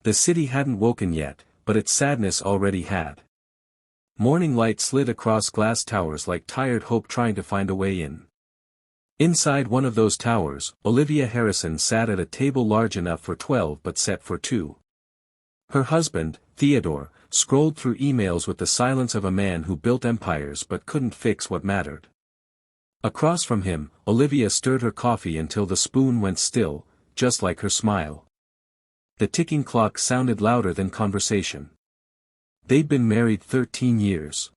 The city hadn't woken yet, but its sadness already had. Morning light slid across glass towers like tired hope trying to find a way in. Inside one of those towers, Olivia Harrison sat at a table large enough for 12 but set for 2. Her husband, Theodore, scrolled through emails with the silence of a man who built empires but couldn't fix what mattered. Across from him, Olivia stirred her coffee until the spoon went still, just like her smile. The ticking clock sounded louder than conversation. They'd been married 13 years.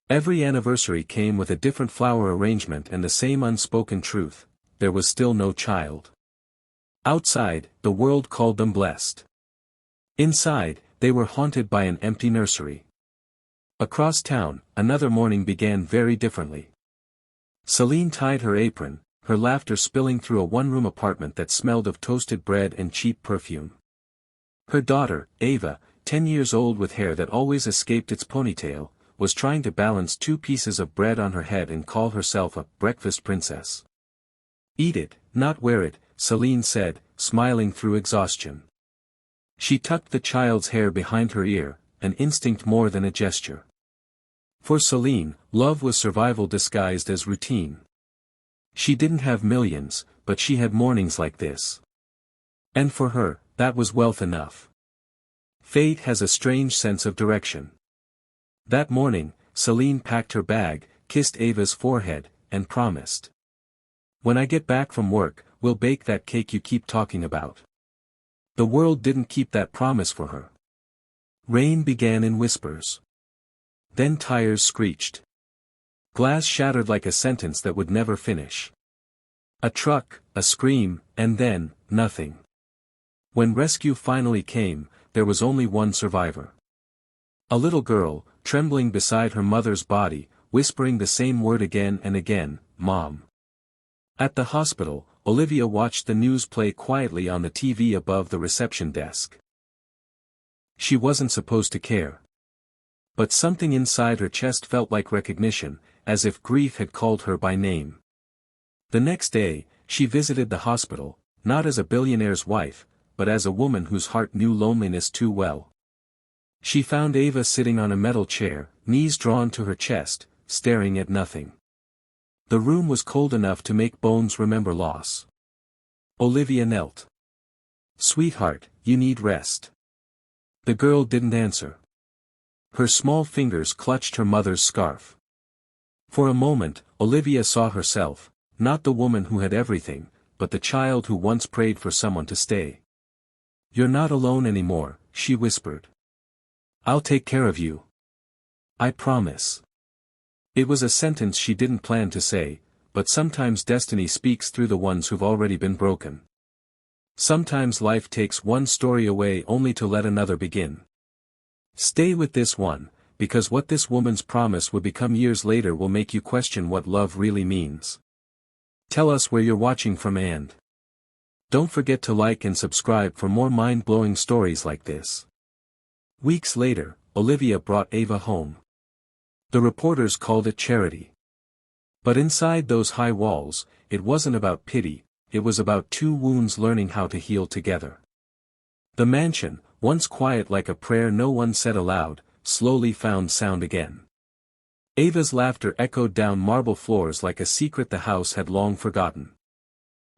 Every anniversary came with a different flower arrangement and the same unspoken truth: there was still no child. Outside, the world called them blessed. Inside, they were haunted by an empty nursery. Across town, another morning began very differently. Celine tied her apron, her laughter spilling through a one-room apartment that smelled of toasted bread and cheap perfume. Her daughter, Ava, 10 years old with hair that always escaped its ponytail, was trying to balance 2 pieces of bread on her head and call herself a breakfast princess. "Eat it, not wear it," Celine said, smiling through exhaustion. She tucked the child's hair behind her ear, an instinct more than a gesture. For Celine, love was survival disguised as routine. She didn't have millions, but she had mornings like this. And for her, that was wealth enough. Fate has a strange sense of direction. That morning, Celine packed her bag, kissed Ava's forehead, and promised. "When I get back from work, we'll bake that cake you keep talking about." The world didn't keep that promise for her. Rain began in whispers. Then tires screeched. Glass shattered like a sentence that would never finish. A truck, a scream, and then, nothing. When rescue finally came, there was only one survivor. A little girl, trembling beside her mother's body, whispering the same word again and again: "Mom." At the hospital, Olivia watched the news play quietly on the TV above the reception desk. She wasn't supposed to care. But something inside her chest felt like recognition, as if grief had called her by name. The next day, she visited the hospital, not as a billionaire's wife, but as a woman whose heart knew loneliness too well. She found Ava sitting on a metal chair, knees drawn to her chest, staring at nothing. The room was cold enough to make bones remember loss. Olivia knelt. "Sweetheart, you need rest." The girl didn't answer. Her small fingers clutched her mother's scarf. For a moment, Olivia saw herself, not the woman who had everything, but the child who once prayed for someone to stay. "You're not alone anymore," she whispered. "I'll take care of you. I promise." It was a sentence she didn't plan to say, but sometimes destiny speaks through the ones who've already been broken. Sometimes life takes one story away only to let another begin. Stay with this one, because what this woman's promise would become years later will make you question what love really means. Tell us where you're watching from, and don't forget to like and subscribe for more mind-blowing stories like this. Weeks later, Olivia brought Ava home. The reporters called it charity. But inside those high walls, it wasn't about pity, it was about 2 wounds learning how to heal together. The mansion, once quiet like a prayer no one said aloud, slowly found sound again. Ava's laughter echoed down marble floors like a secret the house had long forgotten.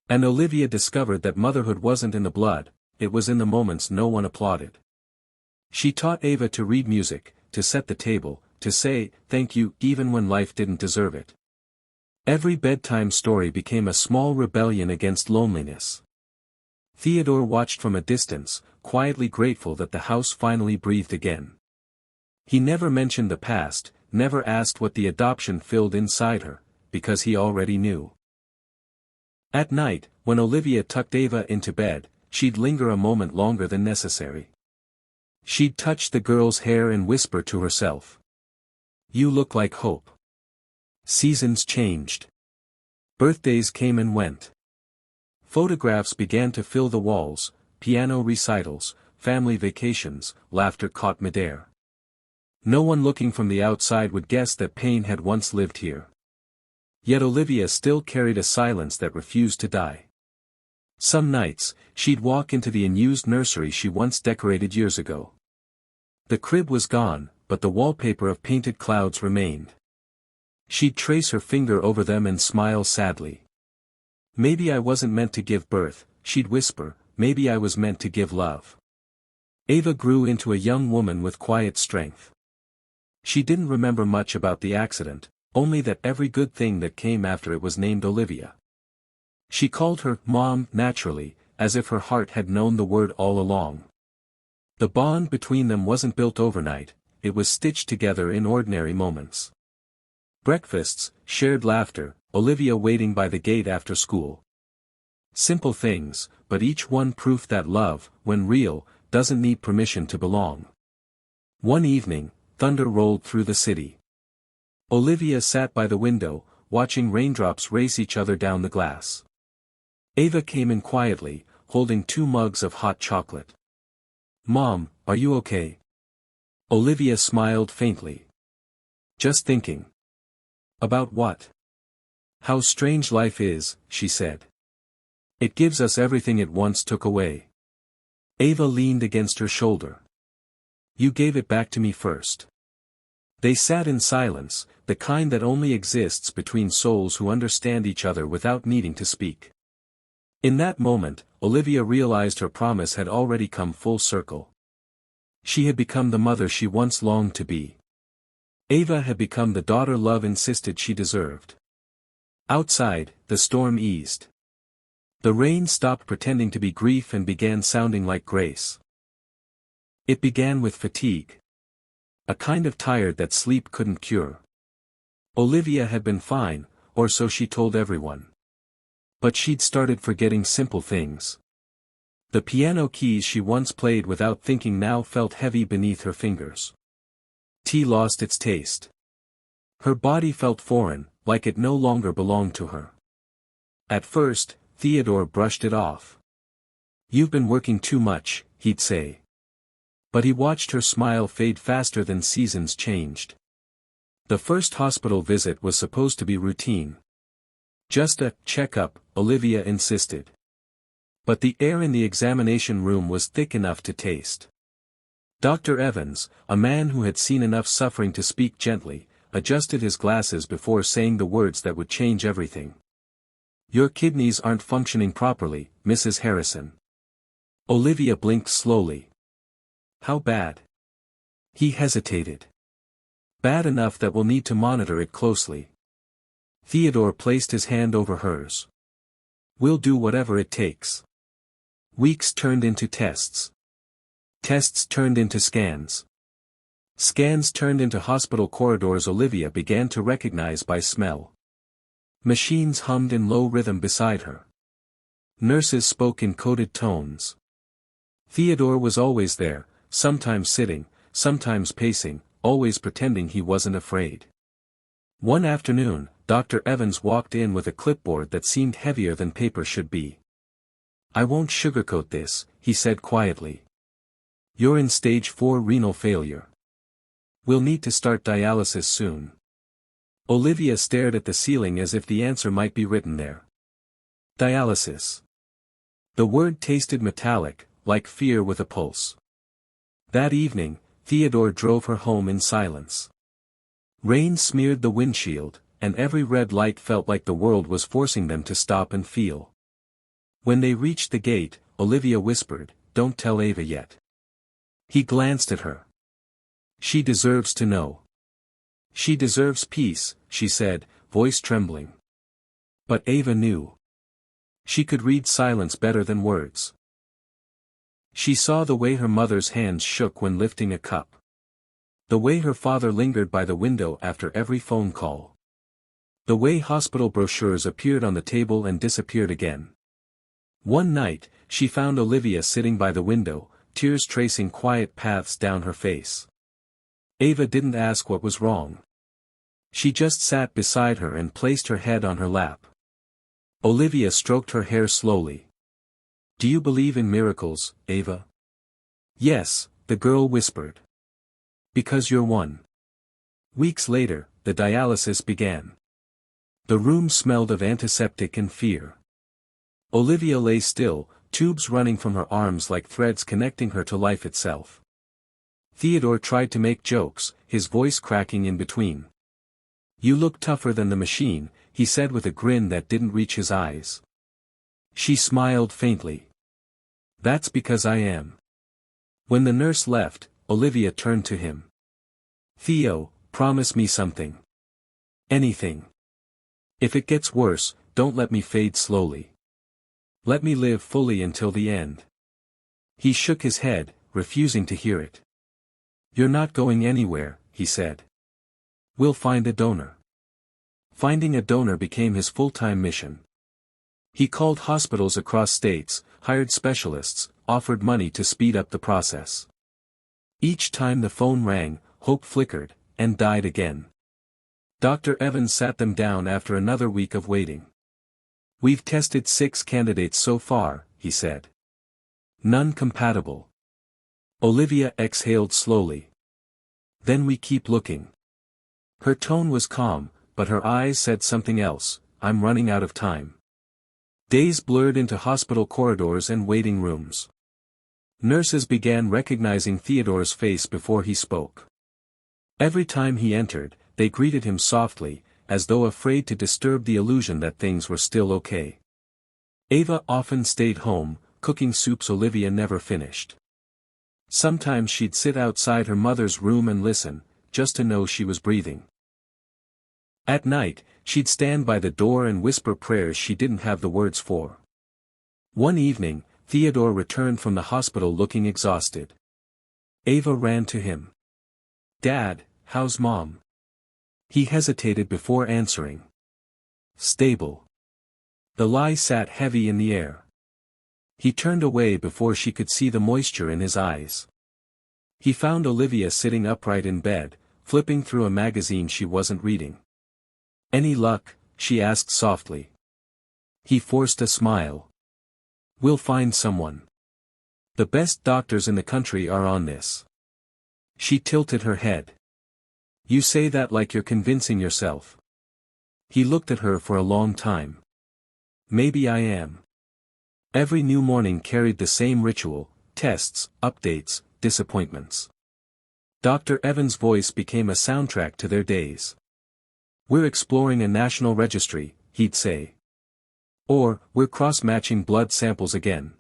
And Olivia discovered that motherhood wasn't in the blood, it was in the moments no one applauded. She taught Ava to read music, to set the table, to say thank you even when life didn't deserve it. Every bedtime story became a small rebellion against loneliness. Theodore watched from a distance, quietly grateful that the house finally breathed again. He never mentioned the past, never asked what the adoption filled inside her, because he already knew. At night, when Olivia tucked Ava into bed, she'd linger a moment longer than necessary. She'd touch the girl's hair and whisper to herself, "You look like hope." Seasons changed. Birthdays came and went. Photographs began to fill the walls, piano recitals, family vacations, laughter caught midair. No one looking from the outside would guess that pain had once lived here. Yet Olivia still carried a silence that refused to die. Some nights, she'd walk into the unused nursery she once decorated years ago. The crib was gone, but the wallpaper of painted clouds remained. She'd trace her finger over them and smile sadly. Maybe I wasn't meant to give birth, she'd whisper, maybe I was meant to give love. Ava grew into a young woman with quiet strength. She didn't remember much about the accident, only that every good thing that came after it was named Olivia. She called her Mom naturally, as if her heart had known the word all along. The bond between them wasn't built overnight, it was stitched together in ordinary moments. Breakfasts, shared laughter, Olivia waiting by the gate after school. Simple things, but each one proof that love, when real, doesn't need permission to belong. One evening, thunder rolled through the city. Olivia sat by the window, watching raindrops race each other down the glass. Ava came in quietly, holding 2 mugs of hot chocolate. Mom, are you okay? Olivia smiled faintly. Just thinking. About what? How strange life is, she said. It gives us everything it once took away. Ava leaned against her shoulder. You gave it back to me first. They sat in silence, the kind that only exists between souls who understand each other without needing to speak. In that moment, Olivia realized her promise had already come full circle. She had become the mother she once longed to be. Ava had become the daughter love insisted she deserved. Outside, the storm eased. The rain stopped pretending to be grief and began sounding like grace. It began with fatigue. A kind of tired that sleep couldn't cure. Olivia had been fine, or so she told everyone. But she'd started forgetting simple things. The piano keys she once played without thinking now felt heavy beneath her fingers. Tea lost its taste. Her body felt foreign, like it no longer belonged to her. At first, Theodore brushed it off. You've been working too much, he'd say. But he watched her smile fade faster than seasons changed. The first hospital visit was supposed to be routine. Just a checkup, Olivia insisted. But the air in the examination room was thick enough to taste. Dr. Evans, a man who had seen enough suffering to speak gently, adjusted his glasses before saying the words that would change everything. Your kidneys aren't functioning properly, Mrs. Harrison. Olivia blinked slowly. How bad? He hesitated. Bad enough that we'll need to monitor it closely. Theodore placed his hand over hers. We'll do whatever it takes. Weeks turned into tests. Tests turned into scans. Scans turned into hospital corridors Olivia began to recognize by smell. Machines hummed in low rhythm beside her. Nurses spoke in coded tones. Theodore was always there, sometimes sitting, sometimes pacing, always pretending he wasn't afraid. One afternoon, Dr. Evans walked in with a clipboard that seemed heavier than paper should be. I won't sugarcoat this, he said quietly. You're in stage 4 renal failure. We'll need to start dialysis soon. Olivia stared at the ceiling as if the answer might be written there. Dialysis. The word tasted metallic, like fear with a pulse. That evening, Theodore drove her home in silence. Rain smeared the windshield, and every red light felt like the world was forcing them to stop and feel. When they reached the gate, Olivia whispered, Don't tell Ava yet. He glanced at her. She deserves to know. She deserves peace, she said, voice trembling. But Ava knew. She could read silence better than words. She saw the way her mother's hands shook when lifting a cup. The way her father lingered by the window after every phone call. The way hospital brochures appeared on the table and disappeared again. One night, she found Olivia sitting by the window, tears tracing quiet paths down her face. Ava didn't ask what was wrong. She just sat beside her and placed her head on her lap. Olivia stroked her hair slowly. Do you believe in miracles, Ava? Yes, the girl whispered. Because you're one. Weeks later, the dialysis began. The room smelled of antiseptic and fear. Olivia lay still, tubes running from her arms like threads connecting her to life itself. Theodore tried to make jokes, his voice cracking in between. "You look tougher than the machine," he said with a grin that didn't reach his eyes. She smiled faintly. "That's because I am." When the nurse left, Olivia turned to him. "Theo, promise me something. Anything. If it gets worse, don't let me fade slowly. Let me live fully until the end." He shook his head, refusing to hear it. "You're not going anywhere," he said. "We'll find a donor." Finding a donor became his full-time mission. He called hospitals across states, hired specialists, offered money to speed up the process. Each time the phone rang, hope flickered, and died again. Dr. Evans sat them down after another week of waiting. "We've tested 6 candidates so far," he said. "None compatible." Olivia exhaled slowly. "Then we keep looking." Her tone was calm, but her eyes said something else. "I'm running out of time." Days blurred into hospital corridors and waiting rooms. Nurses began recognizing Theodore's face before he spoke. Every time he entered, they greeted him softly, as though afraid to disturb the illusion that things were still okay. Ava often stayed home, cooking soups Olivia never finished. Sometimes she'd sit outside her mother's room and listen, just to know she was breathing. At night, she'd stand by the door and whisper prayers she didn't have the words for. One evening, Theodore returned from the hospital looking exhausted. Ava ran to him. "Dad, how's Mom?" He hesitated before answering. "Stable." The lie sat heavy in the air. He turned away before she could see the moisture in his eyes. He found Olivia sitting upright in bed, flipping through a magazine she wasn't reading. "Any luck?" she asked softly. He forced a smile. "We'll find someone. The best doctors in the country are on this." She tilted her head. "You say that like you're convincing yourself." He looked at her for a long time. "Maybe I am." Every new morning carried the same ritual: tests, updates, disappointments. Dr. Evans' voice became a soundtrack to their days. "We're exploring a national registry," he'd say. Or, "We're cross-matching blood samples again."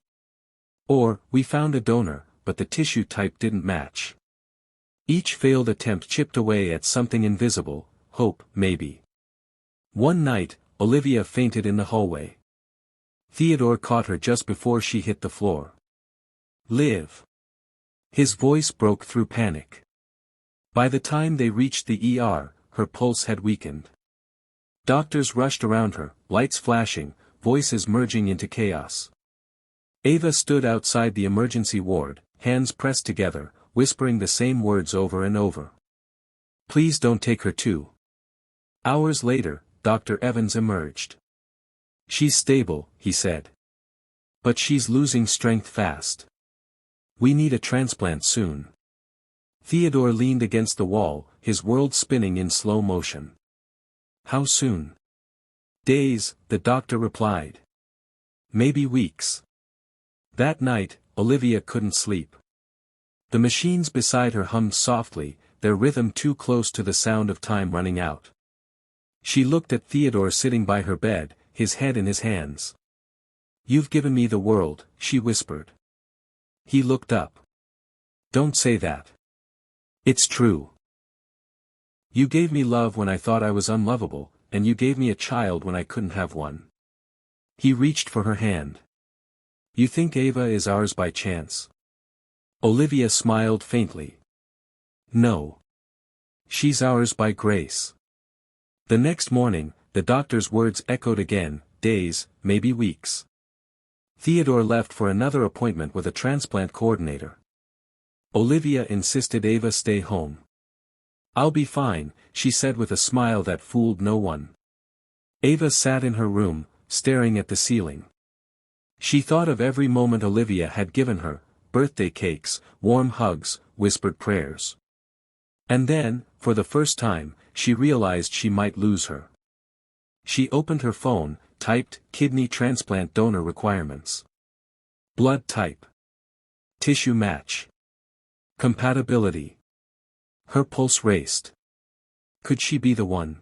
Or, "We found a donor, but the tissue type didn't match." Each failed attempt chipped away at something invisible: hope, maybe. One night, Olivia fainted in the hallway. Theodore caught her just before she hit the floor. "Live." His voice broke through panic. By the time they reached the ER, her pulse had weakened. Doctors rushed around her, lights flashing, voices merging into chaos. Ava stood outside the emergency ward, hands pressed together, whispering the same words over and over. "Please don't take her too." Hours later, Dr. Evans emerged. "She's stable," he said. "But she's losing strength fast. We need a transplant soon." Theodore leaned against the wall, his world spinning in slow motion. "How soon?" "Days," the doctor replied. "Maybe weeks." That night, Olivia couldn't sleep. The machines beside her hummed softly, their rhythm too close to the sound of time running out. She looked at Theodore sitting by her bed, his head in his hands. "You've given me the world," she whispered. He looked up. "Don't say that. It's true. You gave me love when I thought I was unlovable, and you gave me a child when I couldn't have one." He reached for her hand. "You think Ava is ours by chance?" Olivia smiled faintly. "No. She's ours by grace." The next morning, the doctor's words echoed again: days, maybe weeks. Theodore left for another appointment with a transplant coordinator. Olivia insisted Ava stay home. "I'll be fine," she said with a smile that fooled no one. Ava sat in her room, staring at the ceiling. She thought of every moment Olivia had given her: birthday cakes, warm hugs, whispered prayers. And then, for the first time, she realized she might lose her. She opened her phone, typed, kidney transplant donor requirements. Blood type. Tissue match. Compatibility. Her pulse raced. Could she be the one?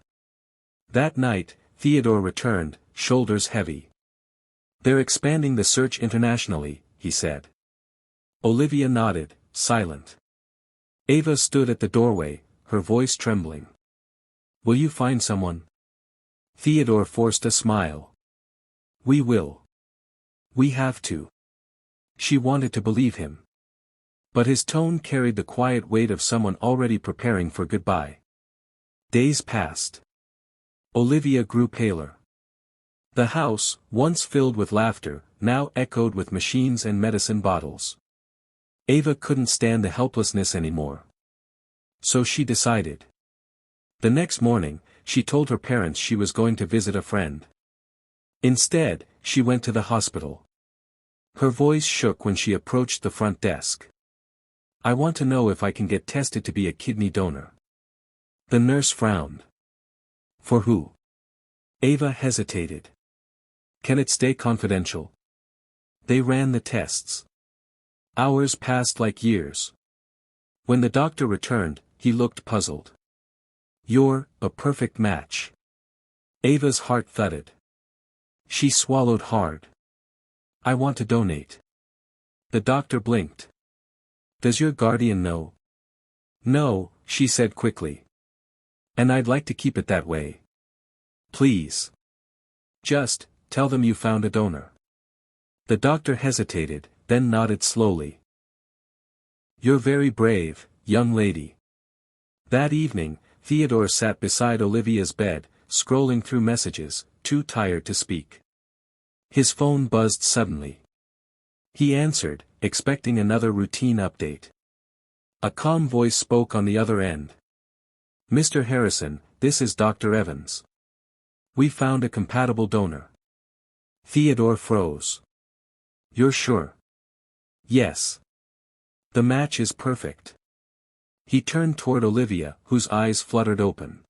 That night, Theodore returned, shoulders heavy. They're expanding the search internationally, he said. Olivia nodded, silent. Ava stood at the doorway, her voice trembling. Will you find someone? Theodore forced a smile. We will. We have to. She wanted to believe him. But his tone carried the quiet weight of someone already preparing for goodbye. Days passed. Olivia grew paler. The house, once filled with laughter, now echoed with machines and medicine bottles. Ava couldn't stand the helplessness anymore. So she decided. The next morning, she told her parents she was going to visit a friend. Instead, she went to the hospital. Her voice shook when she approached the front desk. I want to know if I can get tested to be a kidney donor. The nurse frowned. For who? Ava hesitated. Can it stay confidential? They ran the tests. Hours passed like years. When the doctor returned, he looked puzzled. You're a perfect match. Ava's heart thudded. She swallowed hard. I want to donate. The doctor blinked. Does your guardian know? No, she said quickly. And I'd like to keep it that way. Please. Just, tell them you found a donor. The doctor hesitated, then nodded slowly. You're very brave, young lady. That evening, Theodore sat beside Olivia's bed, scrolling through messages, too tired to speak. His phone buzzed suddenly. He answered, expecting another routine update. A calm voice spoke on the other end. Mr. Harrison, this is Dr. Evans. We found a compatible donor. Theodore froze. You're sure? Yes. The match is perfect. He turned toward Olivia, whose eyes fluttered open.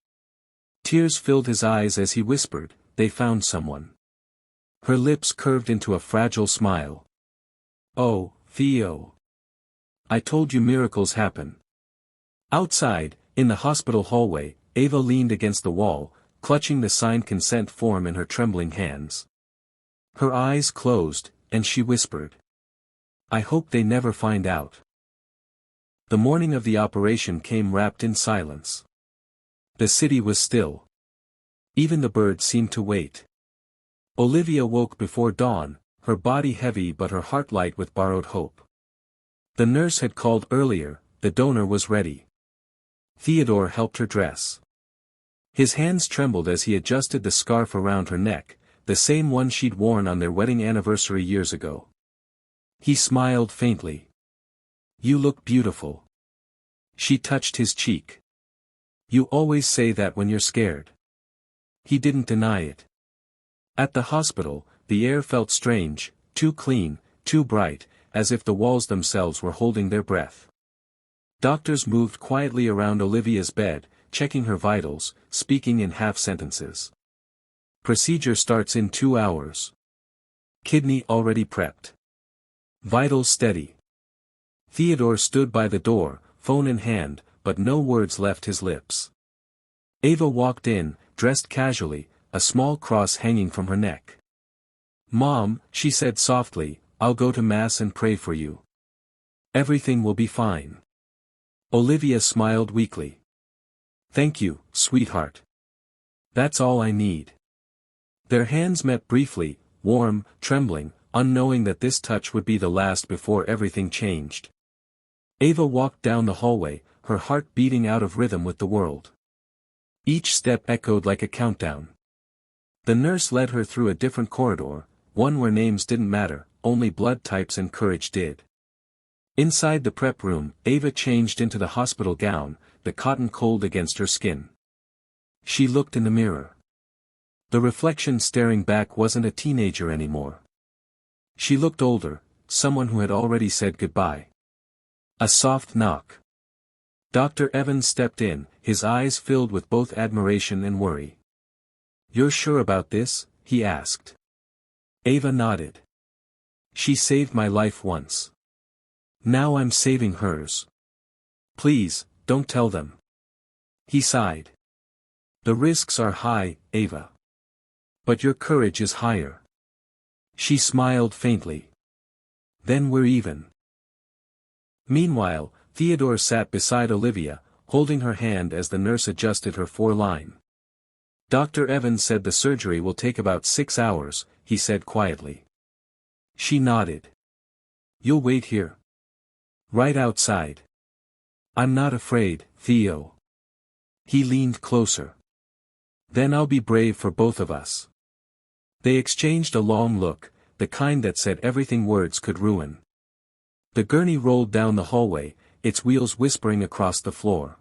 Tears filled his eyes as he whispered, they found someone. Her lips curved into a fragile smile. Oh, Theo. I told you miracles happen. Outside, in the hospital hallway, Ava leaned against the wall, clutching the signed consent form in her trembling hands. Her eyes closed, and she whispered. I hope they never find out. The morning of the operation came wrapped in silence. The city was still. Even the birds seemed to wait. Olivia woke before dawn, her body heavy but her heart light with borrowed hope. The nurse had called earlier, the donor was ready. Theodore helped her dress. His hands trembled as he adjusted the scarf around her neck, the same one she'd worn on their wedding anniversary years ago. He smiled faintly. You look beautiful. She touched his cheek. You always say that when you're scared. He didn't deny it. At the hospital, the air felt strange, too clean, too bright, as if the walls themselves were holding their breath. Doctors moved quietly around Olivia's bed, checking her vitals, speaking in half-sentences. Procedure starts in 2 hours. Kidney already prepped. Vitals steady. Theodore stood by the door, phone in hand, but no words left his lips. Ava walked in, dressed casually, a small cross hanging from her neck. Mom, she said softly, I'll go to Mass and pray for you. Everything will be fine. Olivia smiled weakly. Thank you, sweetheart. That's all I need. Their hands met briefly, warm, trembling, unknowing that this touch would be the last before everything changed. Ava walked down the hallway, her heart beating out of rhythm with the world. Each step echoed like a countdown. The nurse led her through a different corridor, one where names didn't matter, only blood types and courage did. Inside the prep room, Ava changed into the hospital gown, the cotton cold against her skin. She looked in the mirror. The reflection staring back wasn't a teenager anymore. She looked older, someone who had already said goodbye. A soft knock. Dr. Evans stepped in, his eyes filled with both admiration and worry. You're sure about this, he asked. Ava nodded. She saved my life once. Now I'm saving hers. Please, don't tell them. He sighed. The risks are high, Ava. But your courage is higher. She smiled faintly. Then we're even. Meanwhile, Theodore sat beside Olivia, holding her hand as the nurse adjusted her foreline. Dr. Evans said the surgery will take about 6 hours, he said quietly. She nodded. You'll wait here. Right outside. I'm not afraid, Theo. He leaned closer. Then I'll be brave for both of us. They exchanged a long look, the kind that said everything words could ruin. The gurney rolled down the hallway, its wheels whispering across the floor.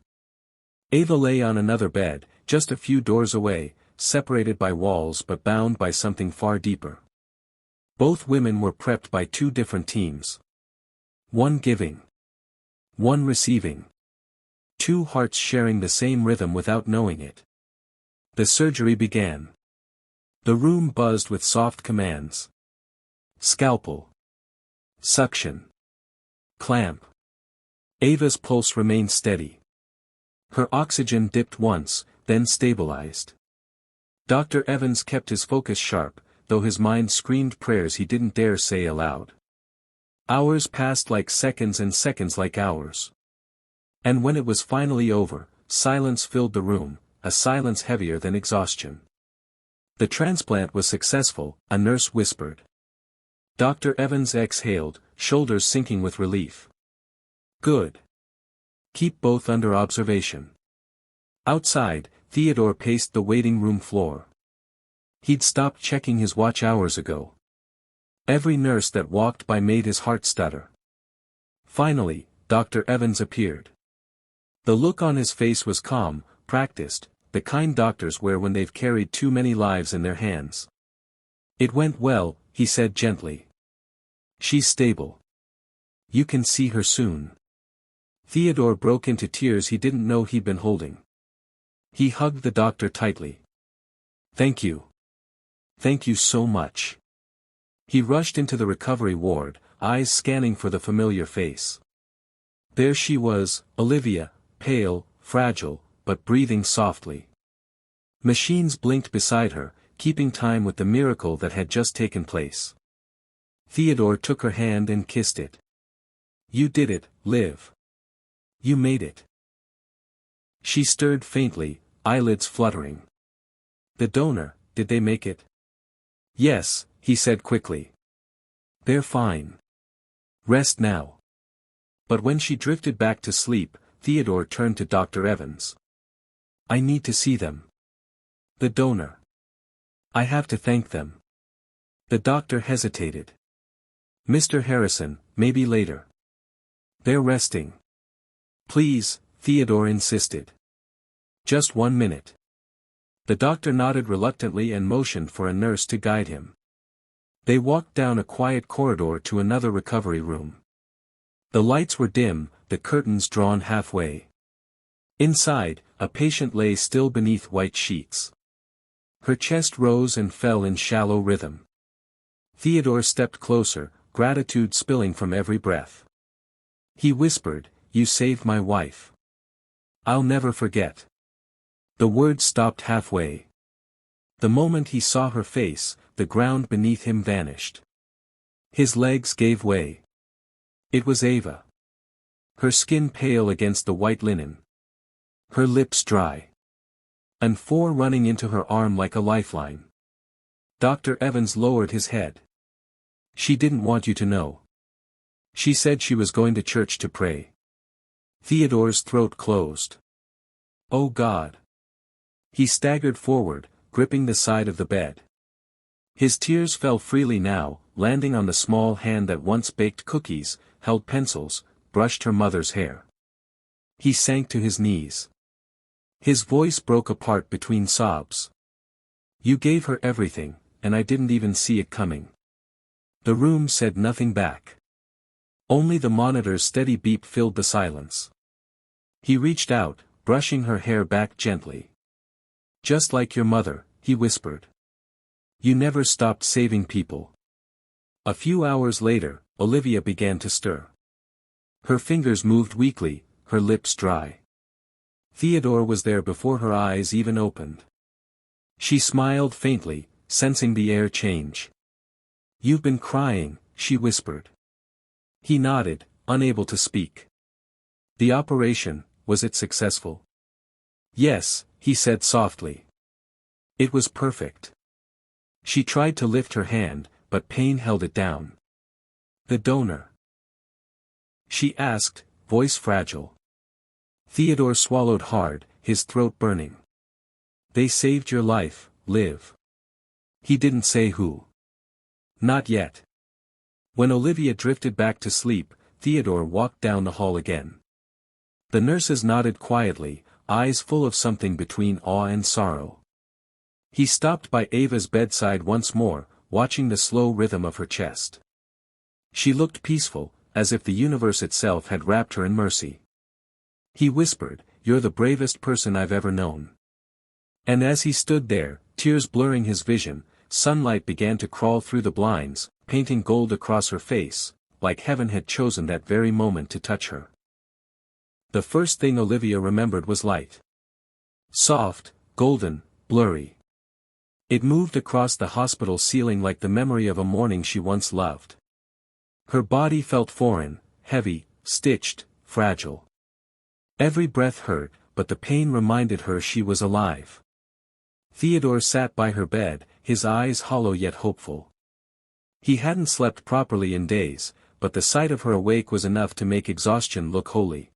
Ava lay on another bed, just a few doors away, separated by walls but bound by something far deeper. Both women were prepped by 2 different teams. One giving. One receiving. 2 hearts sharing the same rhythm without knowing it. The surgery began. The room buzzed with soft commands. Scalpel. Suction. Clamp. Ava's pulse remained steady. Her oxygen dipped once, then stabilized. Dr. Evans kept his focus sharp, though his mind screamed prayers he didn't dare say aloud. Hours passed like seconds and seconds like hours. And when it was finally over, silence filled the room, a silence heavier than exhaustion. The transplant was successful, a nurse whispered. Dr. Evans exhaled, shoulders sinking with relief. Good. Keep both under observation. Outside, Theodore paced the waiting room floor. He'd stopped checking his watch hours ago. Every nurse that walked by made his heart stutter. Finally, Dr. Evans appeared. The look on his face was calm, practiced, the kind doctors wear when they've carried too many lives in their hands. It went well, he said gently. She's stable. You can see her soon. Theodore broke into tears he didn't know he'd been holding. He hugged the doctor tightly. Thank you. Thank you so much. He rushed into the recovery ward, eyes scanning for the familiar face. There she was, Olivia, pale, fragile, but breathing softly. Machines blinked beside her, keeping time with the miracle that had just taken place. Theodore took her hand and kissed it. You did it, Liv. You made it. She stirred faintly, eyelids fluttering. The donor, did they make it? Yes, he said quickly. They're fine. Rest now. But when she drifted back to sleep, Theodore turned to Dr. Evans. I need to see them. The donor. I have to thank them. The doctor hesitated. Mr. Harrison, maybe later. They're resting. Please, Theodore insisted. Just 1 minute. The doctor nodded reluctantly and motioned for a nurse to guide him. They walked down a quiet corridor to another recovery room. The lights were dim, the curtains drawn halfway. Inside, a patient lay still beneath white sheets. Her chest rose and fell in shallow rhythm. Theodore stepped closer, gratitude spilling from every breath. He whispered, "You saved my wife. I'll never forget." The words stopped halfway. The moment he saw her face, the ground beneath him vanished. His legs gave way. It was Ava. Her skin pale against the white linen. Her lips dry. And four running into her arm like a lifeline. Dr. Evans lowered his head. She didn't want you to know. She said she was going to church to pray. Theodore's throat closed. Oh God. He staggered forward, gripping the side of the bed. His tears fell freely now, landing on the small hand that once baked cookies, held pencils, brushed her mother's hair. He sank to his knees. His voice broke apart between sobs. You gave her everything, and I didn't even see it coming. The room said nothing back. Only the monitor's steady beep filled the silence. He reached out, brushing her hair back gently. Just like your mother, he whispered. You never stopped saving people. A few hours later, Olivia began to stir. Her fingers moved weakly, her lips dry. Theodore was there before her eyes even opened. She smiled faintly, sensing the air change. "You've been crying," she whispered. He nodded, unable to speak. "The operation, was it successful?" "Yes," he said softly. "It was perfect." She tried to lift her hand, but pain held it down. "The donor?" she asked, voice fragile. Theodore swallowed hard, his throat burning. "They saved your life, Liv." He didn't say who. Not yet. When Olivia drifted back to sleep, Theodore walked down the hall again. The nurses nodded quietly, eyes full of something between awe and sorrow. He stopped by Ava's bedside once more, watching the slow rhythm of her chest. She looked peaceful, as if the universe itself had wrapped her in mercy. He whispered, "You're the bravest person I've ever known." And as he stood there, tears blurring his vision, sunlight began to crawl through the blinds, painting gold across her face, like heaven had chosen that very moment to touch her. The first thing Olivia remembered was light. Soft, golden, blurry. It moved across the hospital ceiling like the memory of a morning she once loved. Her body felt foreign, heavy, stitched, fragile. Every breath hurt, but the pain reminded her she was alive. Theodore sat by her bed, his eyes hollow yet hopeful. He hadn't slept properly in days, but the sight of her awake was enough to make exhaustion look holy.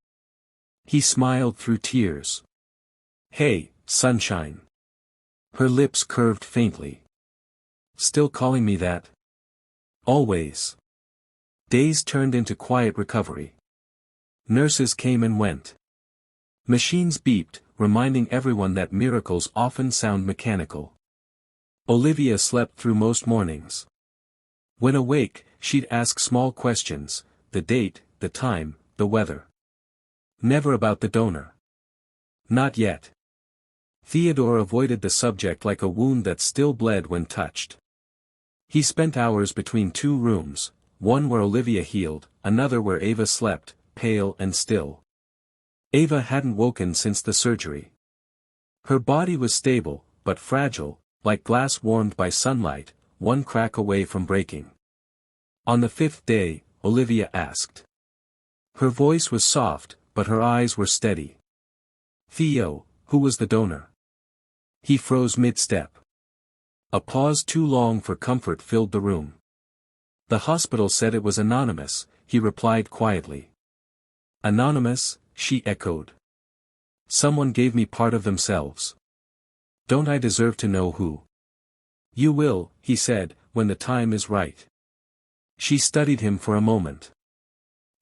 He smiled through tears. "Hey, sunshine." Her lips curved faintly. "Still calling me that?" "Always." Days turned into quiet recovery. Nurses came and went. Machines beeped, reminding everyone that miracles often sound mechanical. Olivia slept through most mornings. When awake, she'd ask small questions, the date, the time, the weather. Never about the donor. Not yet. Theodore avoided the subject like a wound that still bled when touched. He spent hours between two rooms, one where Olivia healed, another where Ava slept, pale and still. Ava hadn't woken since the surgery. Her body was stable, but fragile, like glass warmed by sunlight, one crack away from breaking. On the fifth day, Olivia asked. Her voice was soft, but her eyes were steady. "Theo, who was the donor?" He froze mid-step. A pause too long for comfort filled the room. "The hospital said it was anonymous," he replied quietly. "Anonymous?" she echoed. "Someone gave me part of themselves. Don't I deserve to know who?" "You will," he said, "when the time is right." She studied him for a moment.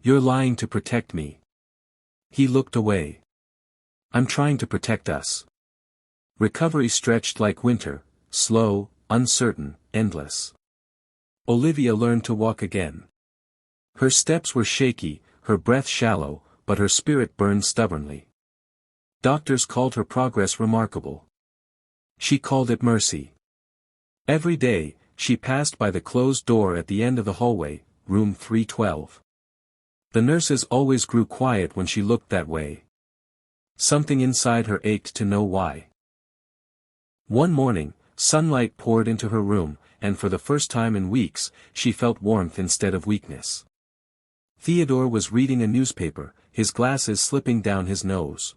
"You're lying to protect me." He looked away. "I'm trying to protect us." Recovery stretched like winter, slow, uncertain, endless. Olivia learned to walk again. Her steps were shaky, her breath shallow, but her spirit burned stubbornly. Doctors called her progress remarkable. She called it mercy. Every day, she passed by the closed door at the end of the hallway, room 312. The nurses always grew quiet when she looked that way. Something inside her ached to know why. One morning, sunlight poured into her room, and for the first time in weeks, she felt warmth instead of weakness. Theodore was reading a newspaper, his glasses slipping down his nose.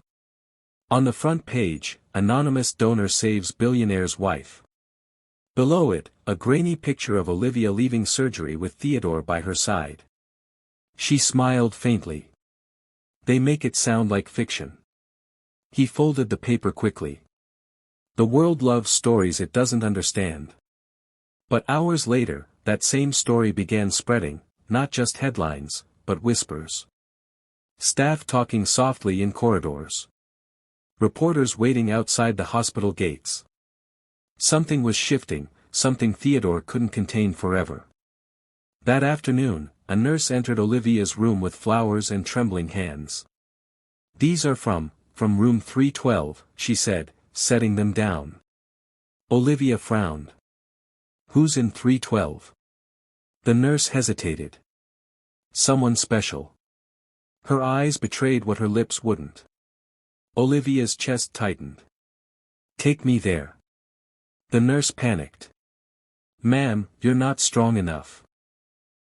On the front page, "Anonymous donor saves billionaire's wife." Below it, a grainy picture of Olivia leaving surgery with Theodore by her side. She smiled faintly. "They make it sound like fiction." He folded the paper quickly. The world loves stories it doesn't understand. But hours later, that same story began spreading, not just headlines, but whispers. Staff talking softly in corridors. Reporters waiting outside the hospital gates. Something was shifting, something Theodore couldn't contain forever. That afternoon, a nurse entered Olivia's room with flowers and trembling hands. "These are from room 312, she said, setting them down. Olivia frowned. Who's in 312? The nurse hesitated. Someone special. Her eyes betrayed what her lips wouldn't. Olivia's chest tightened. Take me there. The nurse panicked. Ma'am, you're not strong enough.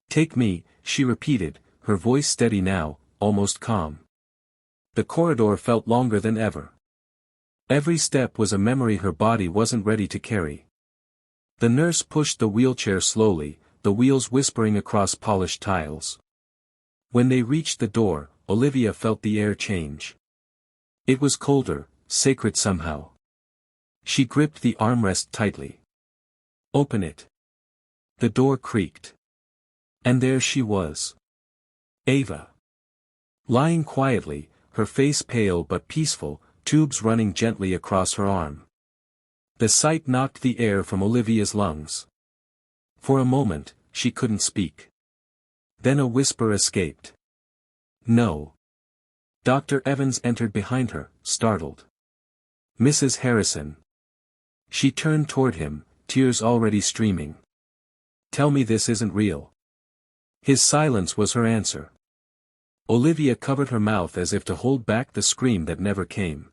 Take me, she repeated, her voice steady now, almost calm. The corridor felt longer than ever. Every step was a memory her body wasn't ready to carry. The nurse pushed the wheelchair slowly, the wheels whispering across polished tiles. When they reached the door, Olivia felt the air change. It was colder, sacred somehow. She gripped the armrest tightly. Open it. The door creaked. And there she was. Ava. Lying quietly, her face pale but peaceful, tubes running gently across her arm. The sight knocked the air from Olivia's lungs. For a moment, she couldn't speak. Then a whisper escaped. No. Dr. Evans entered behind her, startled. Mrs. Harrison. She turned toward him, tears already streaming. Tell me this isn't real. His silence was her answer. Olivia covered her mouth as if to hold back the scream that never came.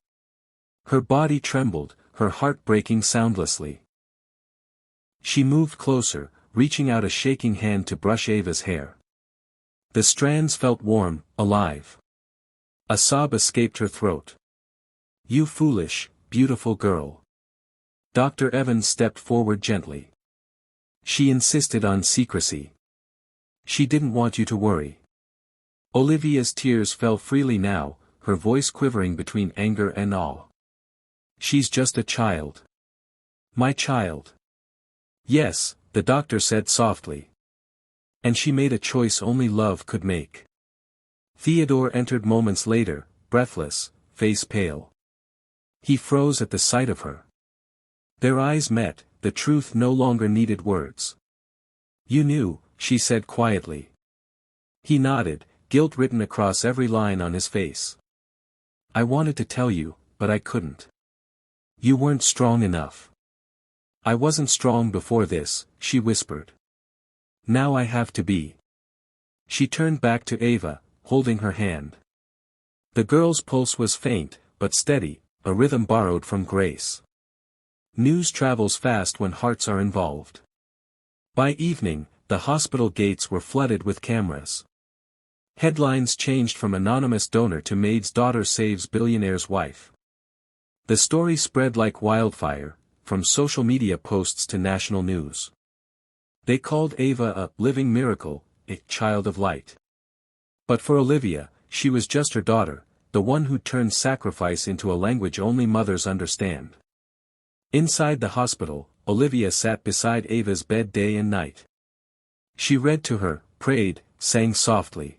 Her body trembled, her heart breaking soundlessly. She moved closer, reaching out a shaking hand to brush Ava's hair. The strands felt warm, alive. A sob escaped her throat. You foolish, beautiful girl. Dr. Evans stepped forward gently. She insisted on secrecy. She didn't want you to worry. Olivia's tears fell freely now, her voice quivering between anger and awe. She's just a child. My child. Yes, the doctor said softly. And she made a choice only love could make. Theodore entered moments later, breathless, face pale. He froze at the sight of her. Their eyes met, the truth no longer needed words. You knew, she said quietly. He nodded, guilt written across every line on his face. I wanted to tell you, but I couldn't. You weren't strong enough. I wasn't strong before this, she whispered. Now I have to be. She turned back to Ava, holding her hand. The girl's pulse was faint, but steady, a rhythm borrowed from Grace. News travels fast when hearts are involved. By evening, the hospital gates were flooded with cameras. Headlines changed from anonymous donor to Maid's daughter saves billionaire's wife. The story spread like wildfire, from social media posts to national news. They called Ava a living miracle, a child of light. But for Olivia, she was just her daughter, the one who turned sacrifice into a language only mothers understand. Inside the hospital, Olivia sat beside Ava's bed day and night. She read to her, prayed, sang softly.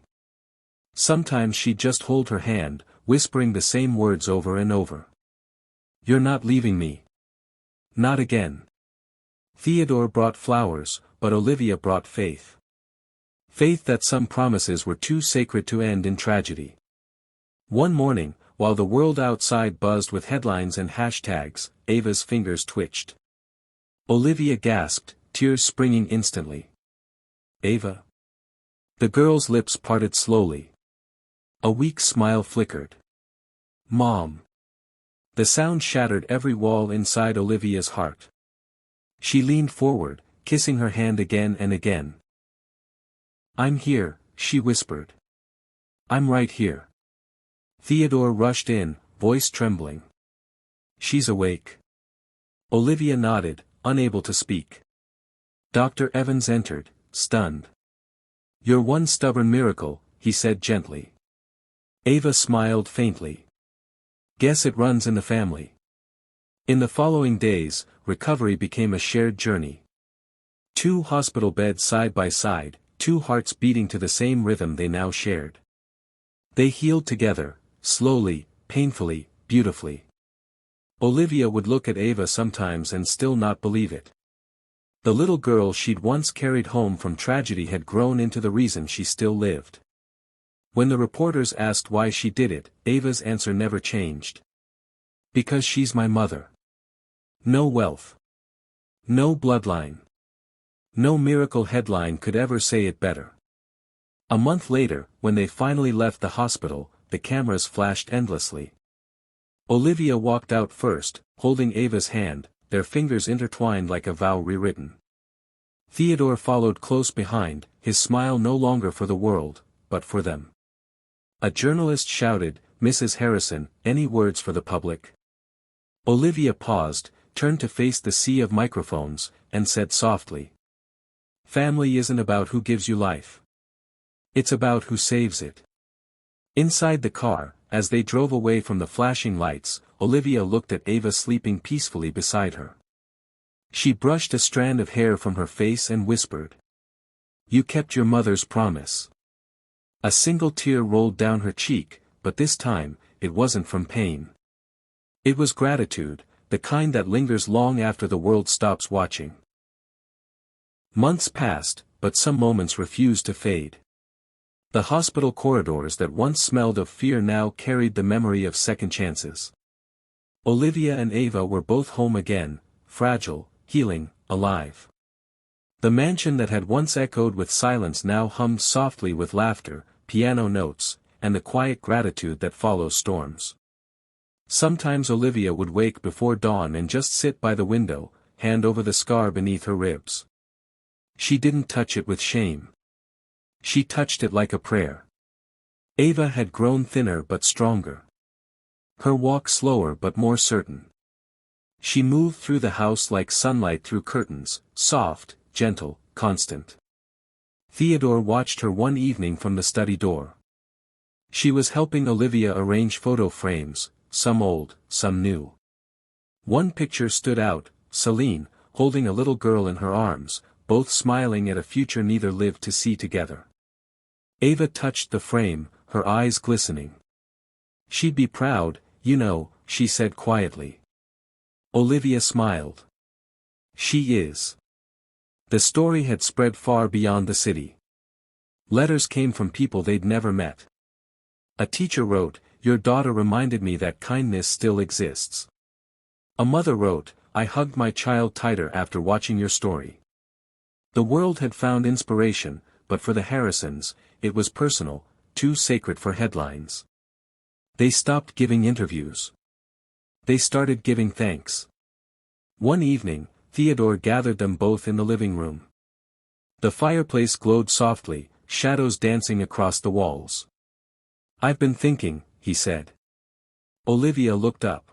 Sometimes she'd just hold her hand, whispering the same words over and over. You're not leaving me. Not again. Theodore brought flowers, but Olivia brought faith. Faith that some promises were too sacred to end in tragedy. One morning, while the world outside buzzed with headlines and hashtags, Ava's fingers twitched. Olivia gasped, tears springing instantly. Ava. The girl's lips parted slowly. A weak smile flickered. Mom. The sound shattered every wall inside Olivia's heart. She leaned forward, kissing her hand again and again. I'm here, she whispered. I'm right here. Theodore rushed in, voice trembling. She's awake. Olivia nodded, unable to speak. Dr. Evans entered, stunned. You're one stubborn miracle, he said gently. Ava smiled faintly. Guess it runs in the family. In the following days, recovery became a shared journey. 2 hospital beds side by side, 2 hearts beating to the same rhythm they now shared. They healed together, slowly, painfully, beautifully. Olivia would look at Ava sometimes and still not believe it. The little girl she'd once carried home from tragedy had grown into the reason she still lived. When the reporters asked why she did it, Ava's answer never changed. Because she's my mother. No wealth. No bloodline. No miracle headline could ever say it better. A month later, when they finally left the hospital, the cameras flashed endlessly. Olivia walked out first, holding Ava's hand, their fingers intertwined like a vow rewritten. Theodore followed close behind, his smile no longer for the world, but for them. A journalist shouted, "Mrs. Harrison, any words for the public?" Olivia paused, turned to face the sea of microphones, and said softly, "Family isn't about who gives you life. It's about who saves it." Inside the car, as they drove away from the flashing lights, Olivia looked at Ava sleeping peacefully beside her. She brushed a strand of hair from her face and whispered, "You kept your mother's promise." A single tear rolled down her cheek, but this time, it wasn't from pain. It was gratitude, the kind that lingers long after the world stops watching. Months passed, but some moments refused to fade. The hospital corridors that once smelled of fear now carried the memory of second chances. Olivia and Ava were both home again, fragile, healing, alive. The mansion that had once echoed with silence now hummed softly with laughter, piano notes, and the quiet gratitude that follows storms. Sometimes Olivia would wake before dawn and just sit by the window, hand over the scar beneath her ribs. She didn't touch it with shame. She touched it like a prayer. Ava had grown thinner but stronger. Her walk slower but more certain. She moved through the house like sunlight through curtains, soft, gentle, constant. Theodore watched her one evening from the study door. She was helping Olivia arrange photo frames, some old, some new. One picture stood out, Celine, holding a little girl in her arms, both smiling at a future neither lived to see together. Ava touched the frame, her eyes glistening. "She'd be proud, you know," she said quietly. Olivia smiled. "She is." The story had spread far beyond the city. Letters came from people they'd never met. A teacher wrote, "Your daughter reminded me that kindness still exists." A mother wrote, "I hugged my child tighter after watching your story." The world had found inspiration, but for the Harrisons, it was personal, too sacred for headlines. They stopped giving interviews. They started giving thanks. One evening, Theodore gathered them both in the living room. The fireplace glowed softly, shadows dancing across the walls. "I've been thinking," he said. Olivia looked up.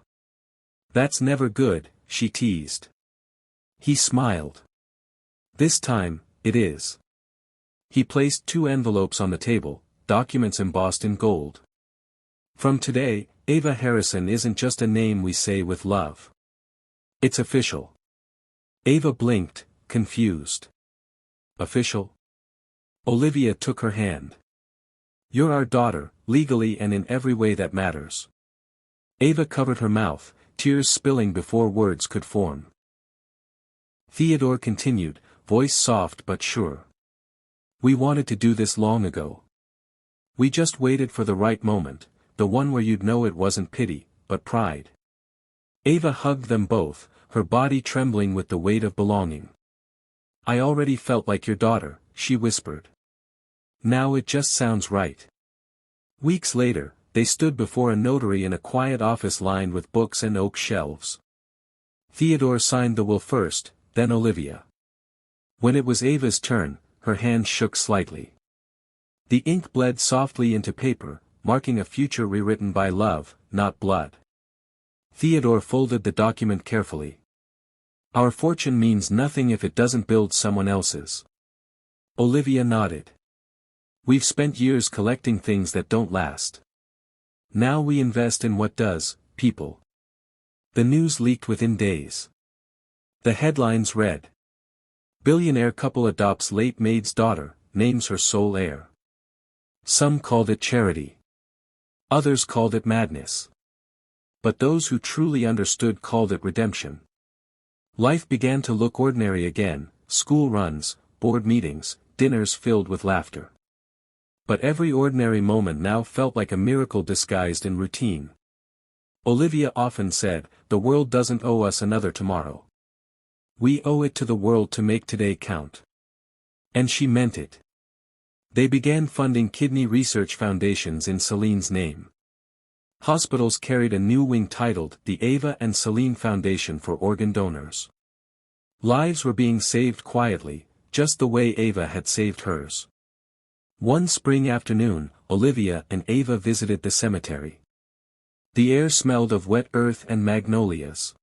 "That's never good," she teased. He smiled. "This time, it is." He placed 2 envelopes on the table, documents embossed in gold. "From today, Ava Harrison isn't just a name we say with love. It's official." Ava blinked, confused. "Official?" Olivia took her hand. "You're our daughter, legally and in every way that matters." Ava covered her mouth, tears spilling before words could form. Theodore continued, voice soft but sure. "We wanted to do this long ago. We just waited for the right moment, the one where you'd know it wasn't pity, but pride." Ava hugged them both, her body trembling with the weight of belonging. "I already felt like your daughter," she whispered. "Now it just sounds right." Weeks later, they stood before a notary in a quiet office lined with books and oak shelves. Theodore signed the will first, then Olivia. When it was Ava's turn, her hand shook slightly. The ink bled softly into paper, marking a future rewritten by love, not blood. Theodore folded the document carefully. "Our fortune means nothing if it doesn't build someone else's." Olivia nodded. "We've spent years collecting things that don't last. Now we invest in what does, people." The news leaked within days. The headlines read, "Billionaire couple adopts late Maid's daughter, names her sole heir." Some called it charity. Others called it madness. But those who truly understood called it redemption. Life began to look ordinary again, school runs, board meetings, dinners filled with laughter. But every ordinary moment now felt like a miracle disguised in routine. Olivia often said, "The world doesn't owe us another tomorrow. We owe it to the world to make today count." And she meant it. They began funding kidney research foundations in Celine's name. Hospitals carried a new wing titled the Ava and Celine Foundation for Organ Donors. Lives were being saved quietly, just the way Ava had saved hers. One spring afternoon, Olivia and Ava visited the cemetery. The air smelled of wet earth and magnolias.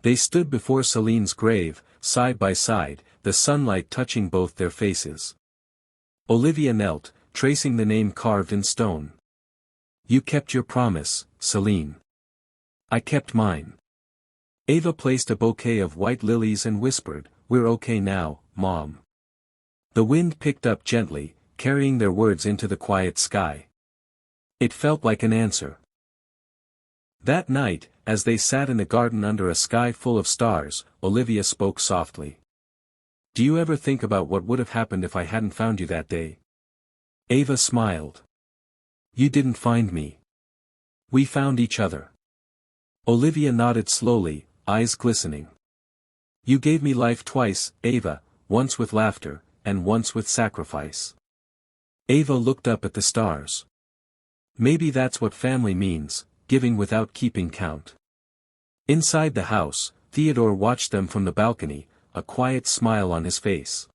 They stood before Celine's grave, side by side, the sunlight touching both their faces. Olivia knelt, tracing the name carved in stone. "You kept your promise, Celine. I kept mine." Ava placed a bouquet of white lilies and whispered, "We're okay now, Mom." The wind picked up gently, carrying their words into the quiet sky. It felt like an answer. That night, as they sat in the garden under a sky full of stars, Olivia spoke softly. "Do you ever think about what would have happened if I hadn't found you that day?" Ava smiled. "You didn't find me. We found each other." Olivia nodded slowly, eyes glistening. "You gave me life twice, Ava, once with laughter, and once with sacrifice." Ava looked up at the stars. "Maybe that's what family means, giving without keeping count." Inside the house, Theodore watched them from the balcony, a quiet smile on his face.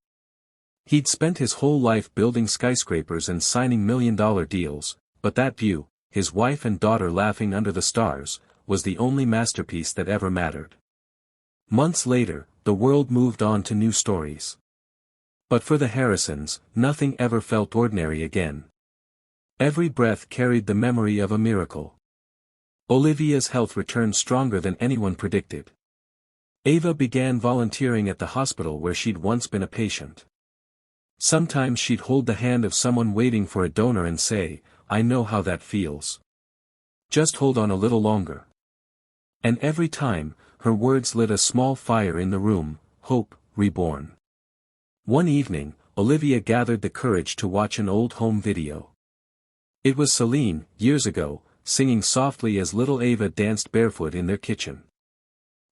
He'd spent his whole life building skyscrapers and signing million-dollar deals, but that view, his wife and daughter laughing under the stars, was the only masterpiece that ever mattered. Months later, the world moved on to new stories. But for the Harrisons, nothing ever felt ordinary again. Every breath carried the memory of a miracle. Olivia's health returned stronger than anyone predicted. Ava began volunteering at the hospital where she'd once been a patient. Sometimes she'd hold the hand of someone waiting for a donor and say, "I know how that feels. Just hold on a little longer." And every time, her words lit a small fire in the room, hope, reborn. One evening, Olivia gathered the courage to watch an old home video. It was Celine, years ago, singing softly as little Ava danced barefoot in their kitchen.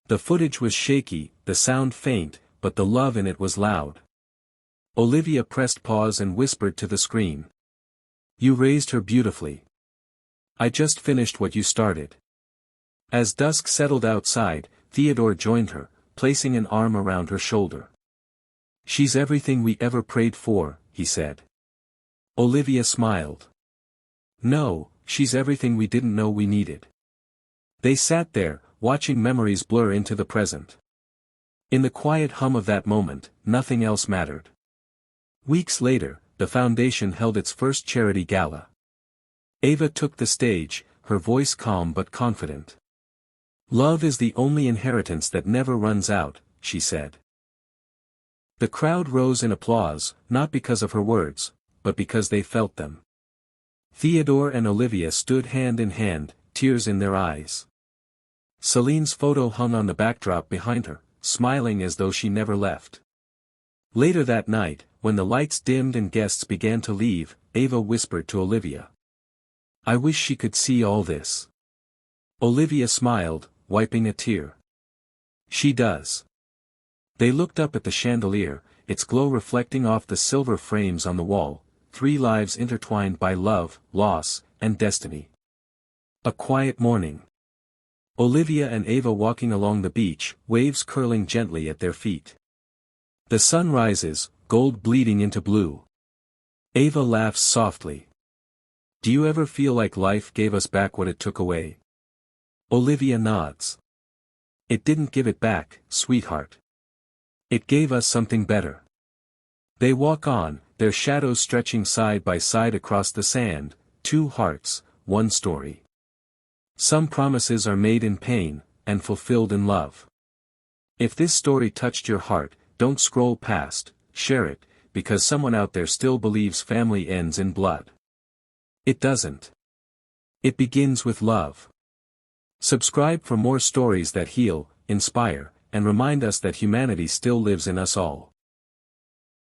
The footage was shaky, the sound faint, but the love in it was loud. Olivia pressed pause and whispered to the screen. "You raised her beautifully. I just finished what you started." As dusk settled outside, Theodore joined her, placing an arm around her shoulder. "She's everything we ever prayed for," he said. Olivia smiled. "No, she's everything we didn't know we needed." They sat there, watching memories blur into the present. In the quiet hum of that moment, nothing else mattered. Weeks later, the foundation held its first charity gala. Ava took the stage, her voice calm but confident. "Love is the only inheritance that never runs out," she said. The crowd rose in applause, not because of her words, but because they felt them. Theodore and Olivia stood hand in hand, tears in their eyes. Celine's photo hung on the backdrop behind her, smiling as though she never left. Later that night, when the lights dimmed and guests began to leave, Ava whispered to Olivia, "I wish she could see all this." Olivia smiled, wiping a tear. "She does." They looked up at the chandelier, its glow reflecting off the silver frames on the wall, 3 lives intertwined by love, loss, and destiny. A quiet morning. Olivia and Ava walking along the beach, waves curling gently at their feet. The sun rises, gold bleeding into blue. Ava laughs softly. "Do you ever feel like life gave us back what it took away?" Olivia nods. "It didn't give it back, sweetheart. It gave us something better." They walk on, their shadows stretching side by side across the sand, 2 hearts, 1 story. Some promises are made in pain, and fulfilled in love. If this story touched your heart, don't scroll past, share it, because someone out there still believes family ends in blood. It doesn't. It begins with love. Subscribe for more stories that heal, inspire, and remind us that humanity still lives in us all.